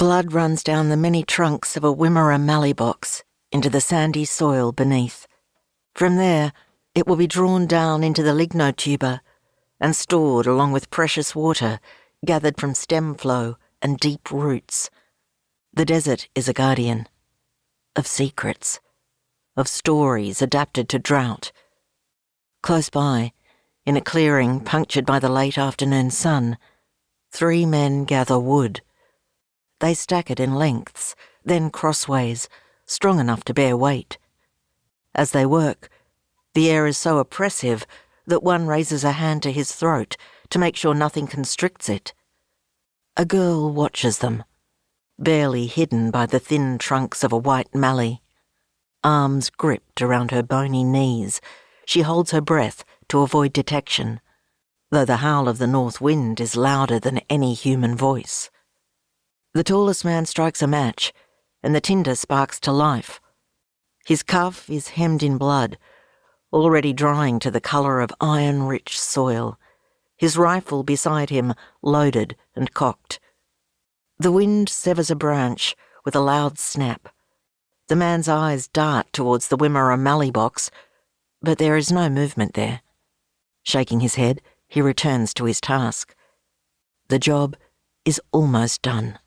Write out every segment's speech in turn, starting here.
Blood runs down the many trunks of a Wimmera mallee box into the sandy soil beneath. From there, it will be drawn down into the lignotuber and stored along with precious water gathered from stem flow and deep roots. The desert is a guardian of secrets, of stories adapted to drought. Close by, in a clearing punctured by the late afternoon sun, 3 men gather wood. They stack it in lengths, then crossways, strong enough to bear weight. As they work, the air is so oppressive that one raises a hand to his throat to make sure nothing constricts it. A girl watches them, barely hidden by the thin trunks of a white mallee. Arms gripped around her bony knees, she holds her breath to avoid detection, though the howl of the north wind is louder than any human voice. The tallest man strikes a match, and the tinder sparks to life. His cuff is hemmed in blood, already drying to the colour of iron-rich soil, his rifle beside him loaded and cocked. The wind severs a branch with a loud snap. The man's eyes dart towards the Wimmera mallee box, but there is no movement there. Shaking his head, he returns to his task. The job is almost done.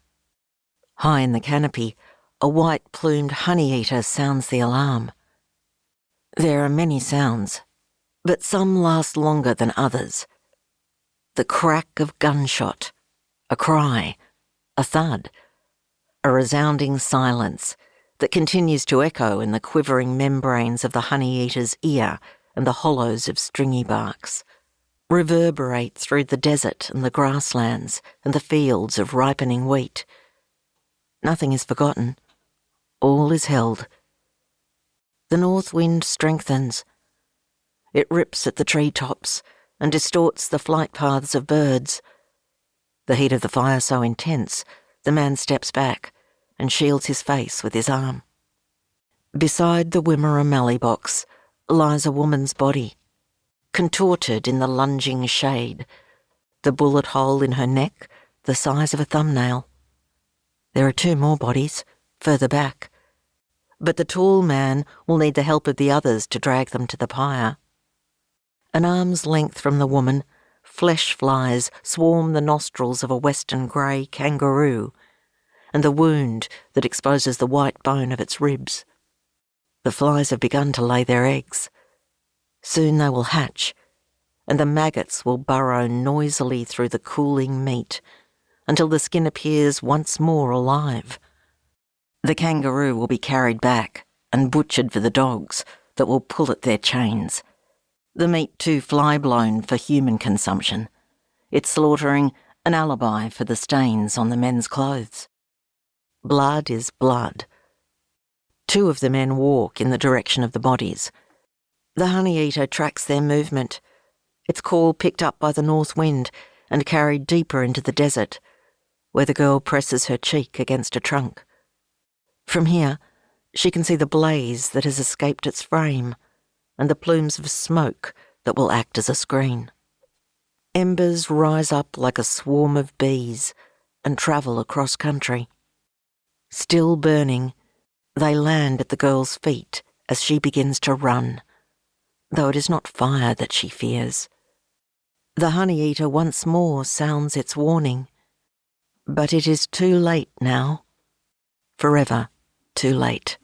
High in the canopy, a white-plumed honey-eater sounds the alarm. There are many sounds, but some last longer than others. The crack of gunshot, a cry, a thud, a resounding silence that continues to echo in the quivering membranes of the honey-eater's ear and the hollows of stringy barks, reverberate through the desert and the grasslands and the fields of ripening wheat. Nothing is forgotten. All is held. The north wind strengthens. It rips at the treetops and distorts the flight paths of birds. The heat of the fire so intense, the man steps back and shields his face with his arm. Beside the Wimmera mallee box lies a woman's body, contorted in the lunging shade, the bullet hole in her neck the size of a thumbnail. There are 2 more bodies, further back, but the tall man will need the help of the others to drag them to the pyre. An arm's length from the woman, flesh flies swarm the nostrils of a western grey kangaroo, and the wound that exposes the white bone of its ribs. The flies have begun to lay their eggs. Soon they will hatch, and the maggots will burrow noisily through the cooling meat until the skin appears once more alive. The kangaroo will be carried back and butchered for the dogs that will pull at their chains. The meat too fly-blown for human consumption, its slaughtering an alibi for the stains on the men's clothes. Blood is blood. 2 of the men walk in the direction of the bodies. The honey-eater tracks their movement, its call picked up by the north wind and carried deeper into the desert, where the girl presses her cheek against a trunk. From here, she can see the blaze that has escaped its frame and the plumes of smoke that will act as a screen. Embers rise up like a swarm of bees and travel across country. Still burning, they land at the girl's feet as she begins to run, though it is not fire that she fears. The honey-eater once more sounds its warning, but it is too late now. Forever too late.